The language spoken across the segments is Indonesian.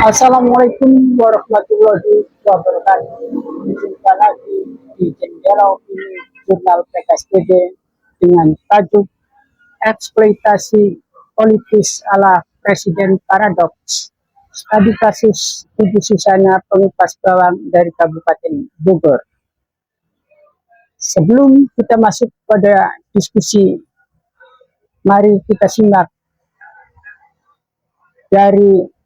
Assalamualaikum warahmatullahi wabarakatuh. Jumpa lagi di Jendela Opini Jurnal PKSPD dengan tajuk eksploitasi politis ala Presiden Paradoks. Studi kasus Ibu Susana pengupas bawang dari Kabupaten Bogor. Sebelum kita masuk pada diskusi, mari kita simak dari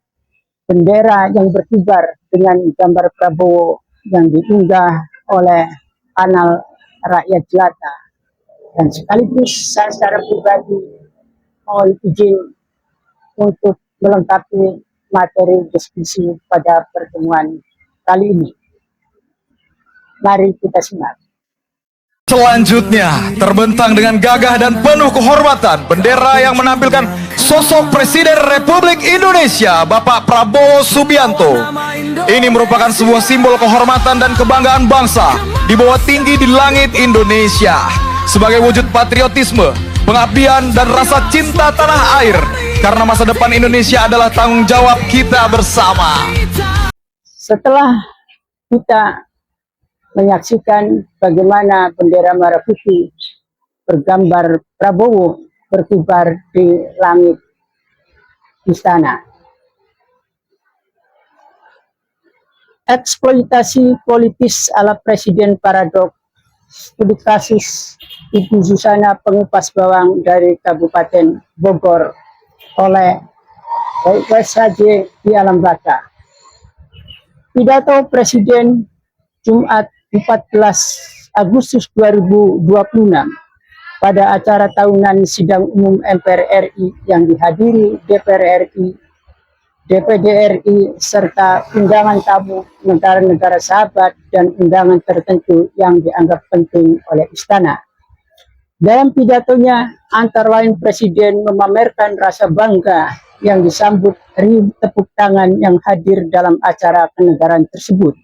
bendera yang berkibar dengan gambar Prabowo yang diunggah oleh kanal Rakyat Jelata. Dan sekaligus saya secara pribadi mohon izin untuk melengkapi materi diskusi pada pertemuan kali ini. Mari kita simak. Selanjutnya, terbentang dengan gagah dan penuh kehormatan, bendera yang menampilkan sosok Presiden Republik Indonesia, Bapak Prabowo Subianto. Ini merupakan sebuah simbol kehormatan dan kebanggaan bangsa di bawah tinggi di langit Indonesia, sebagai wujud patriotisme, pengabdian, dan rasa cinta tanah air, karena masa depan Indonesia adalah tanggung jawab kita bersama. Setelah kita menyaksikan bagaimana bendera merah putih bergambar Prabowo berkibar di langit istana. Eksploitasi politis ala Presiden Paradoks, studi kasus Ibu Susana pengupas bawang dari Kabupaten Bogor oleh WSHJ di Alam Baka. Pidato Presiden Jumat 14 Agustus 2026 pada acara tahunan sidang umum MPR RI yang dihadiri DPR RI, DPD RI, serta undangan tamu negara-negara sahabat dan undangan tertentu yang dianggap penting oleh istana. Dalam pidatonya, antara lain Presiden memamerkan rasa bangga yang disambut riuh tepuk tangan yang hadir dalam acara kenegaraan tersebut.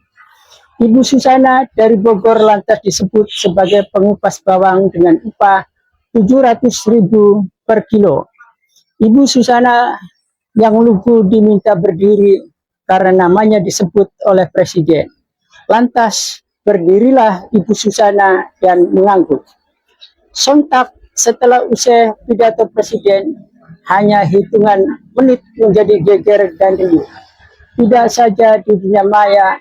Ibu Susana dari Bogor lantas disebut sebagai pengupas bawang dengan upah 700.000 per kilo. Ibu Susana yang lugu diminta berdiri karena namanya disebut oleh Presiden. Lantas berdirilah Ibu Susana dan mengangguk. Sontak setelah usai pidato Presiden, hanya hitungan menit menjadi geger dan riuh. Tidak saja di dunia maya,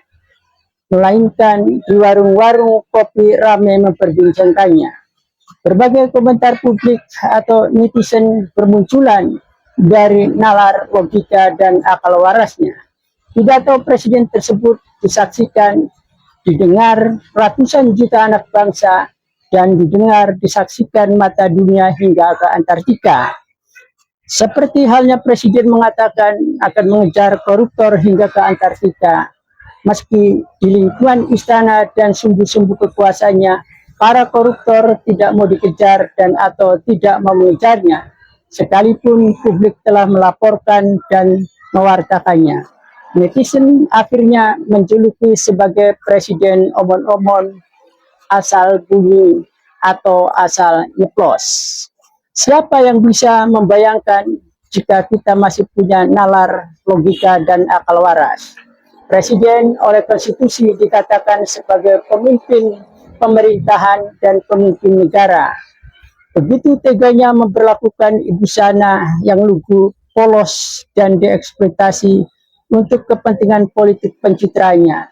melainkan di warung-warung kopi ramai memperbincangkannya. Berbagai komentar publik atau netizen bermunculan dari nalar logika dan akal warasnya. Pidato Presiden tersebut disaksikan, didengar ratusan juta anak bangsa, dan disaksikan mata dunia hingga ke Antartika. Seperti halnya Presiden mengatakan akan mengejar koruptor hingga ke Antartika, meski di lingkungan istana dan sumbu-sumbu kekuasaannya, para koruptor tidak mau dikejar dan atau tidak mau mengejarnya, sekalipun publik telah melaporkan dan mewartakannya. Netizen akhirnya menjuluki sebagai Presiden omon-omon, asal bunyi atau asal nyeplos. Siapa yang bisa membayangkan jika kita masih punya nalar, logika, dan akal waras? Presiden oleh konstitusi dikatakan sebagai pemimpin pemerintahan dan pemimpin negara. Begitu teganya memperlakukan Ibu Susana yang lugu, polos, dan dieksploitasi untuk kepentingan politik pencitraannya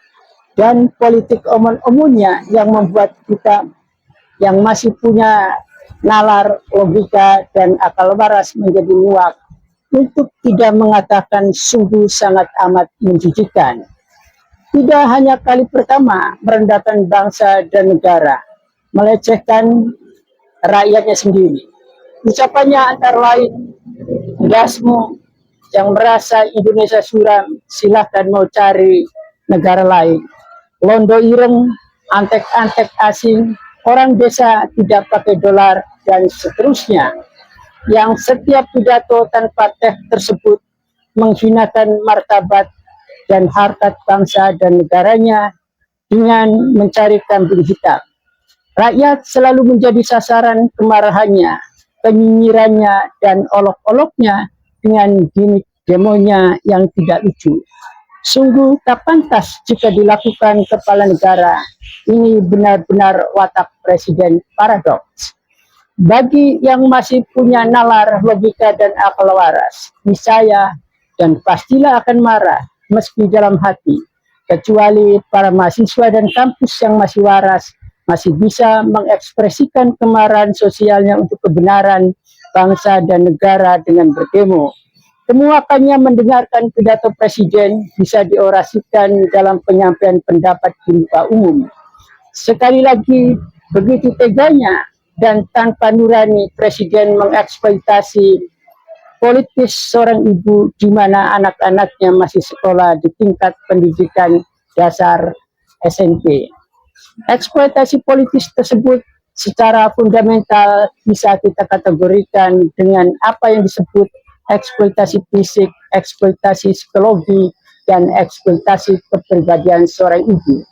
dan politik omon-omonnya yang membuat kita yang masih punya nalar, logika, dan akal waras menjadi muak untuk tidak mengatakan sungguh sangat amat menjijikan. Tidak hanya kali pertama merendahkan bangsa dan negara, melecehkan rakyatnya sendiri. Ucapannya antara lain, dasmu yang merasa Indonesia suram, silahkan mau cari negara lain. Londo ireng, antek-antek asing, orang desa tidak pakai dolar, dan seterusnya. Yang setiap pidato tanpa teks tersebut menghinakan martabat dan harkat bangsa dan negaranya dengan mencari kambing hitam. Rakyat selalu menjadi sasaran kemarahannya, penyinyirannya, dan olok-oloknya dengan gimmick demonya yang tidak lucu. Sungguh tak pantas jika dilakukan kepala negara. Ini benar-benar watak presiden paradoks. Bagi yang masih punya nalar, logika, dan akal waras, niscaya dan pastilah akan marah meski dalam hati. Kecuali para mahasiswa dan kampus yang masih waras, masih bisa mengekspresikan kemarahan sosialnya untuk kebenaran bangsa dan negara dengan berdemo. Kemuakannya mendengarkan pidato presiden bisa diorasikan dalam penyampaian pendapat di muka umum. Sekali lagi, begitu teganya dan tanpa nurani presiden mengeksploitasi politis seorang ibu di mana anak-anaknya masih sekolah di tingkat pendidikan dasar SMP. Eksploitasi politis tersebut secara fundamental bisa kita kategorikan dengan apa yang disebut eksploitasi fisik, eksploitasi psikologi, dan eksploitasi kepribadian seorang ibu.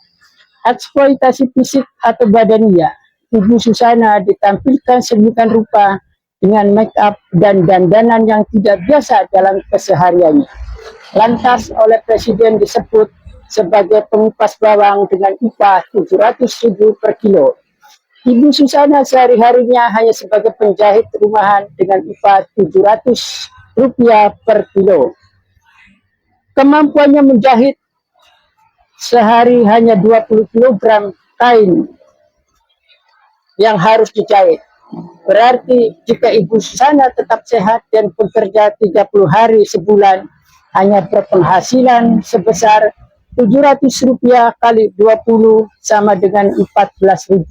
Eksploitasi fisik atau badania, Ibu Susana ditampilkan sedemikian rupa dengan make up dan dandanan yang tidak biasa dalam kesehariannya. Lantas oleh Presiden disebut sebagai pengupas bawang dengan upah 700.000 per kilo. Ibu Susana sehari-harinya hanya sebagai penjahit rumahan dengan upah 700 rupiah per kilo. Kemampuannya menjahit sehari hanya 20 kg kain yang harus dijahit. Berarti jika Ibu Susana tetap sehat dan bekerja 30 hari sebulan, hanya berpenghasilan sebesar 700 rupiah kali 20 sama dengan 14.000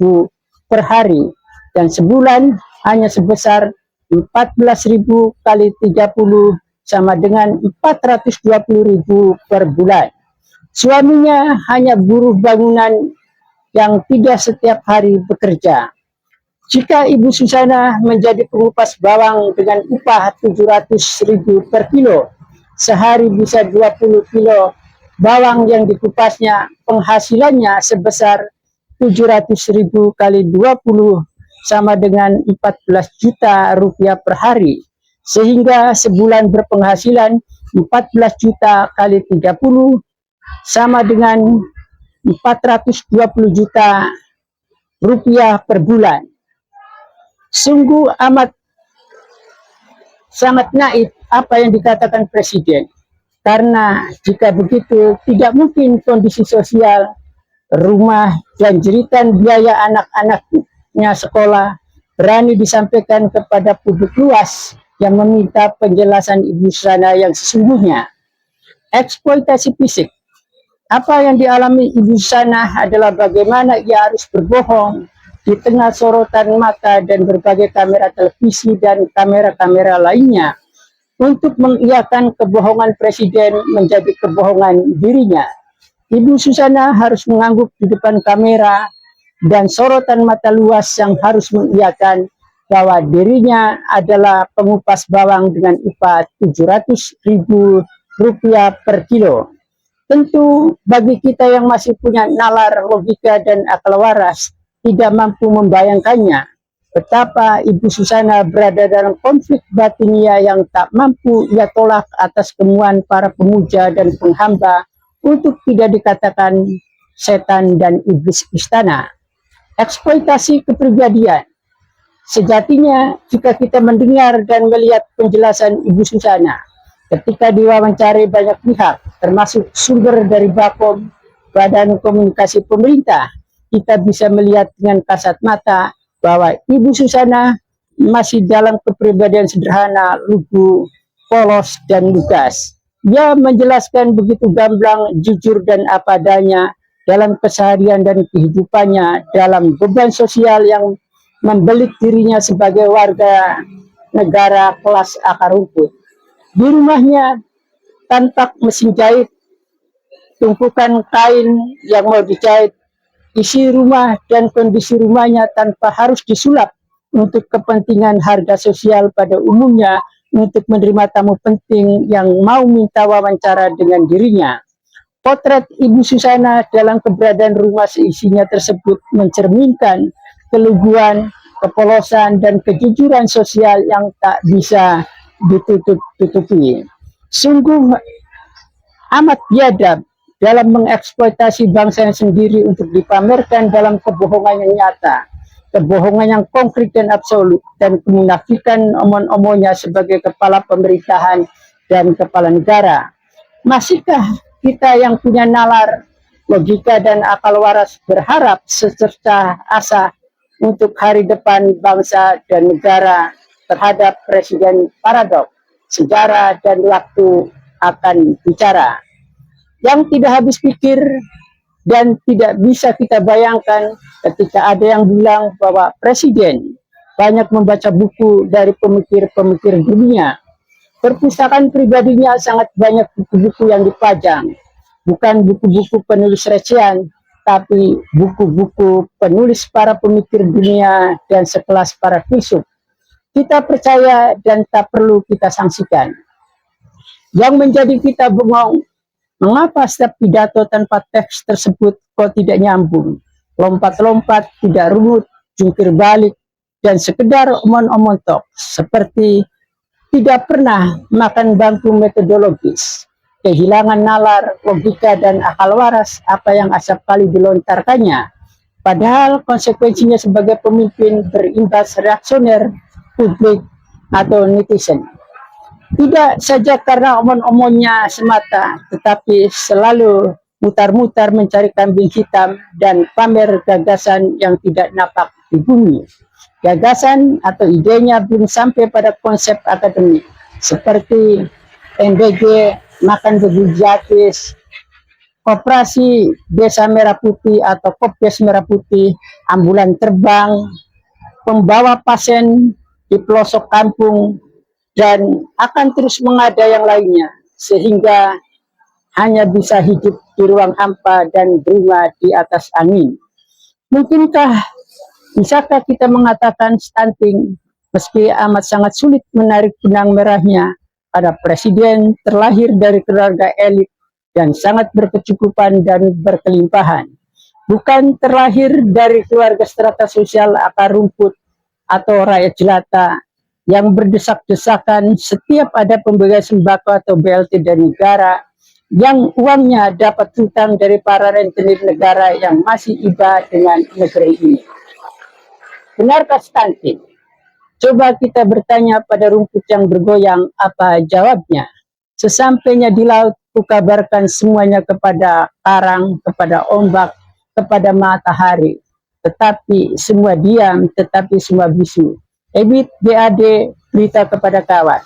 per hari. Dan sebulan hanya sebesar 14.000 kali 30 sama dengan 420.000 per bulan. Suaminya hanya buruh bangunan yang tidak setiap hari bekerja. Jika Ibu Susana menjadi pengupas bawang dengan upah 700.000 per kilo, sehari bisa 20 kilo bawang yang dikupasnya, penghasilannya sebesar 700.000 kali 20 sama dengan 14 juta rupiah per hari, sehingga sebulan berpenghasilan 14 juta kali 30 sama dengan 420 juta rupiah per bulan. Sungguh amat sangat naif apa yang dikatakan Presiden, karena jika begitu tidak mungkin kondisi sosial, rumah, dan jeritan biaya anak-anaknya sekolah berani disampaikan kepada publik luas yang meminta penjelasan Ibu Susana yang sesungguhnya. Eksploitasi fisik. Apa yang dialami Ibu Susana adalah bagaimana ia harus berbohong di tengah sorotan mata dan berbagai kamera televisi dan kamera-kamera lainnya untuk mengiyakan kebohongan Presiden menjadi kebohongan dirinya. Ibu Susana harus mengangguk di depan kamera dan sorotan mata luas yang harus mengiyakan bahwa dirinya adalah pengupas bawang dengan upah 700.000 rupiah per kilo. Tentu bagi kita yang masih punya nalar, logika, dan akal waras tidak mampu membayangkannya betapa Ibu Susana berada dalam konflik batinia yang tak mampu ia tolak atas kemuan para pemuja dan penghamba, untuk tidak dikatakan setan dan iblis istana. Eksploitasi kepribadian. Sejatinya jika kita mendengar dan melihat penjelasan Ibu Susana ketika diwawancari banyak pihak, termasuk sumber dari Bakom, Badan Komunikasi Pemerintah, kita bisa melihat dengan kasat mata bahwa Ibu Susana masih dalam kepribadian sederhana, lugu, polos, dan lugas. Dia menjelaskan begitu gamblang, jujur, dan apa adanya dalam keseharian dan kehidupannya, dalam beban sosial yang membelit dirinya sebagai warga negara kelas akar rumput. Di rumahnya tanpa mesin jahit, tumpukan kain yang mau dijahit, isi rumah dan kondisi rumahnya tanpa harus disulap untuk kepentingan harga sosial pada umumnya, untuk menerima tamu penting yang mau minta wawancara dengan dirinya. Potret Ibu Susana dalam keberadaan rumah seisinya tersebut mencerminkan keluguan, kepolosan, dan kejujuran sosial yang tak bisa ditutup-tutupi. sungguh amat biadab dalam mengeksploitasi bangsanya sendiri untuk dipamerkan dalam kebohongan yang nyata, kebohongan yang konkret dan absolut, dan kemunafikan omong-omongnya sebagai kepala pemerintahan dan kepala negara. Masihkah kita yang punya nalar, logika, dan akal waras berharap secercah asa untuk hari depan bangsa dan negara terhadap Presiden Paradok? Sejarah dan waktu akan bicara. Yang tidak habis pikir dan tidak bisa kita bayangkan ketika ada yang bilang bahwa Presiden banyak membaca buku dari pemikir-pemikir dunia. Perpustakaan pribadinya sangat banyak buku-buku yang dipajang. Bukan buku-buku penulis recehan, tapi buku-buku penulis para pemikir dunia dan sekelas para filsuf. Kita percaya dan tak perlu kita sanksikan. Yang menjadi kita bengong, mengapa setiap pidato tanpa teks tersebut kok tidak nyambung, lompat-lompat, tidak runut, jungkir balik, dan sekedar omong-omong tok, seperti tidak pernah makan bangku metodologis, kehilangan nalar, logika, dan akal waras apa yang asap kali dilontarkannya. Padahal konsekuensinya sebagai pemimpin berimbas reaksioner, publik, atau netizen. Tidak saja karena omong-omongnya semata, tetapi selalu mutar-mutar mencari kambing hitam dan pamer gagasan yang tidak napak di bumi. Gagasan atau idenya belum sampai pada konsep akademik, seperti MBG, makan begitu gratis, Koperasi Desa Merah Putih atau Kopdes Merah Putih, ambulan terbang, pembawa pasien di pelosok kampung, dan akan terus mengada yang lainnya, sehingga hanya bisa hidup di ruang hampa dan berumah di atas angin. Bisakah kita mengatakan stunting, meski amat sangat sulit menarik benang merahnya pada presiden terlahir dari keluarga elit dan sangat berkecukupan dan berkelimpahan, bukan terlahir dari keluarga strata sosial akar rumput atau rakyat jelata yang berdesak-desakan setiap ada pemberian sembako atau BLT dari negara, yang uangnya dapat hutang dari para rentenir negara yang masih iba dengan negeri ini. Benarkah stunting? Coba kita bertanya pada rumput yang bergoyang, apa jawabnya? Sesampainya di laut, kukabarkan semuanya kepada karang, kepada ombak, kepada matahari. Tetapi semua diam, tetapi semua bisu. Ebit BAD, berita kepada kawan.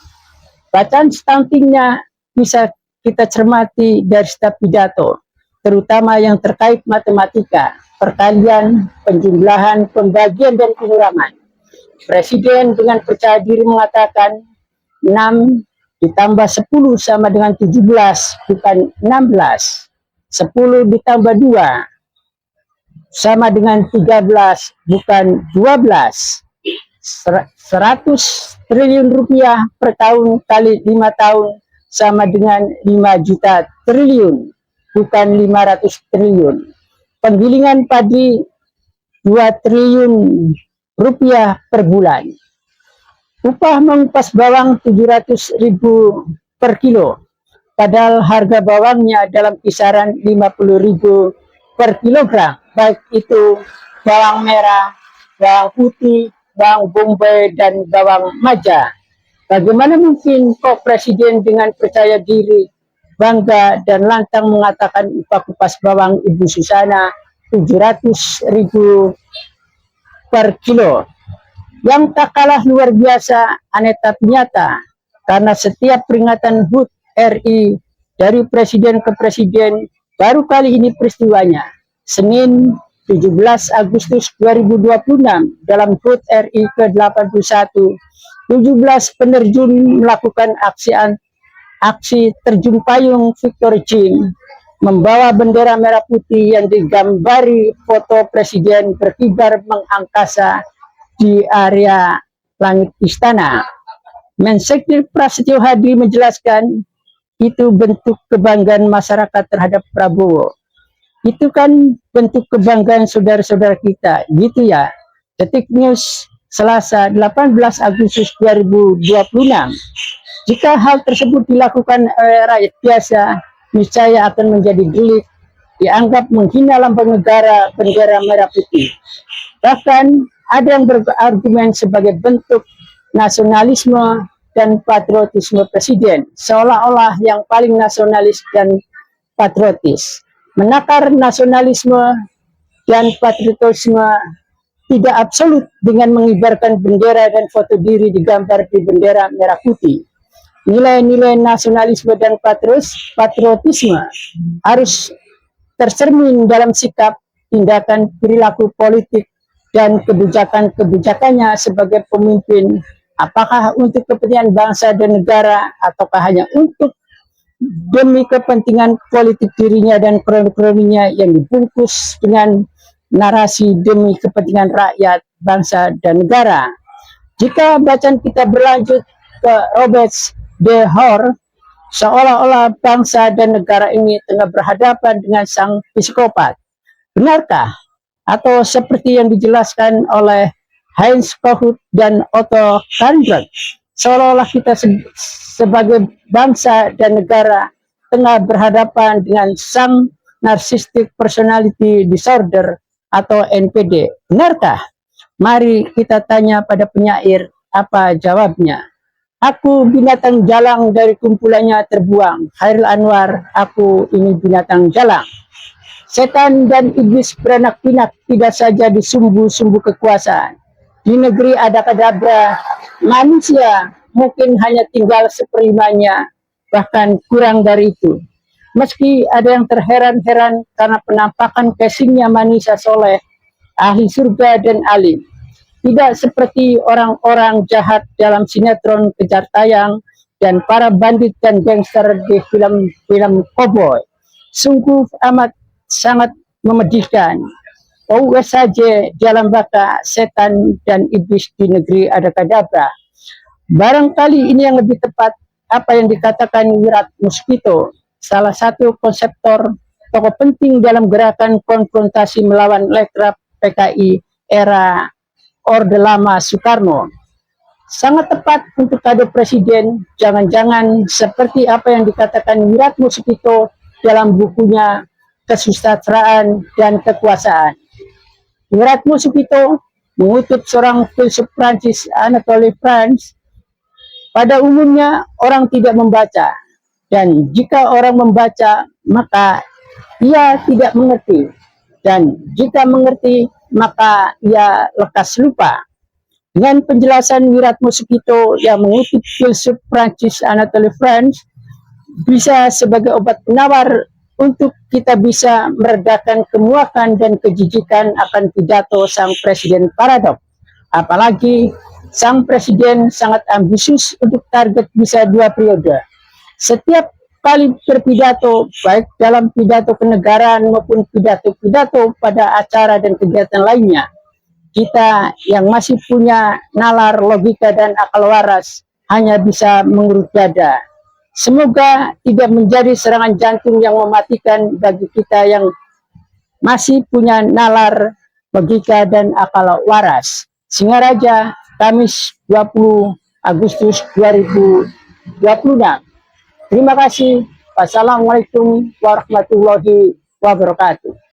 Bacaan stuntingnya bisa kita cermati dari setiap pidato, terutama yang terkait matematika, perkalian, penjumlahan, pembagian, dan pengurangan. Presiden dengan percaya diri mengatakan 6 ditambah 10 sama dengan 17, bukan 16. 10 ditambah 2 sama dengan 13, bukan 12. 100 triliun rupiah per tahun kali 5 tahun sama dengan 5 juta triliun, bukan 500 triliun. Penggilingan padi 2 triliun rupiah per bulan. Upah mengupas bawang 700.000 per kilo, padahal harga bawangnya dalam kisaran 50.000 per kilogram, baik itu bawang merah, bawang putih, bawang bombay, dan bawang maja. Bagaimana mungkin kok Presiden dengan percaya diri, bangga, dan lantang mengatakan upah kupas bawang Ibu Susana 700.000 per kilo? Yang tak kalah luar biasa, aneh tapi nyata, karena setiap peringatan HUT RI dari presiden ke presiden, baru kali ini peristiwanya. Senin 17 Agustus 2026 dalam HUT RI ke-81, 17 penerjun melakukan aksi terjun payung Victory Jim, membawa bendera merah putih yang digambari foto presiden berkibar mengangkasa di area langit istana. Mensektir Prasetyo Hadi menjelaskan, itu bentuk kebanggaan masyarakat terhadap Prabowo. Itu kan bentuk kebanggaan saudara-saudara kita, gitu ya. Detik News, Selasa 18 Agustus 2026. Jika hal tersebut dilakukan oleh rakyat biasa, niscaya akan menjadi delik, dianggap menghina lambang negara, bendera merah putih. Bahkan ada yang berargumen sebagai bentuk nasionalisme dan patriotisme presiden, seolah-olah yang paling nasionalis dan patriotis. Menakar nasionalisme dan patriotisme tidak absolut dengan mengibarkan bendera dan foto diri digambar di bendera merah putih. Nilai-nilai nasionalisme dan patriotisme harus tercermin dalam sikap, tindakan, perilaku politik, dan kebijakan-kebijakannya sebagai pemimpin, apakah untuk kepentingan bangsa dan negara, ataukah hanya untuk demi kepentingan politik dirinya dan kroni-kroninya yang dibungkus dengan narasi demi kepentingan rakyat, bangsa, dan negara. Jika bacaan kita berlanjut ke Robert de Hoor, seolah-olah bangsa dan negara ini tengah berhadapan dengan sang psikopat. Benarkah? Atau seperti yang dijelaskan oleh Heinz Kohut dan Otto Kahlenberg, seolah-olah kita sebagai bangsa dan negara tengah berhadapan dengan sang narcissistic personality disorder atau NPD. Benarkah? Mari kita tanya pada penyair, apa jawabnya? Aku binatang jalang dari kumpulannya terbuang. Khairil Anwar, aku ini binatang jalang. Setan dan iblis beranak pinak tidak saja di sumbu-sumbu kekuasaan. Di negeri ada kadabra, manusia mungkin hanya tinggal seperlimanya, bahkan kurang dari itu. Meski ada yang terheran-heran karena penampakan casingnya manusia soleh, ahli surga dan alim. Tidak seperti orang-orang jahat dalam sinetron kejar tayang dan para bandit dan gangster di film-film cowboy. Sungguh amat sangat memedihkan. Oh saja dalam baka setan dan iblis di negeri ada kadabra. Barangkali ini yang lebih tepat apa yang dikatakan Wirat Muskito, salah satu konseptor tokoh penting dalam gerakan konfrontasi melawan lekrap PKI era Orde Lama Soekarno. Sangat tepat untuk kado presiden, jangan-jangan seperti apa yang dikatakan Wirat Muskito dalam bukunya Kesusastraan dan Kekuasaan. Wirat Muskito mengutip seorang filsuf Prancis, Anatole France. Pada umumnya orang tidak membaca, dan jika orang membaca maka ia tidak mengerti, dan jika mengerti maka ia lekas lupa. Dengan penjelasan Wirat Muskito yang mengutip filsuf Prancis Anatole France bisa sebagai obat penawar untuk kita bisa meredakan kemuakan dan kejijikan akan pidato sang presiden paradok. Apalagi sang presiden sangat ambisius untuk target bisa 2 periode. Setiap kali berpidato, baik dalam pidato kenegaraan maupun pidato-pidato pada acara dan kegiatan lainnya, kita yang masih punya nalar logika dan akal waras hanya bisa mengurut dada. Semoga tidak menjadi serangan jantung yang mematikan bagi kita yang masih punya nalar logika dan akal waras. Singaraja, Kamis 20 Agustus 2026. Terima kasih. Wassalamualaikum warahmatullahi wabarakatuh.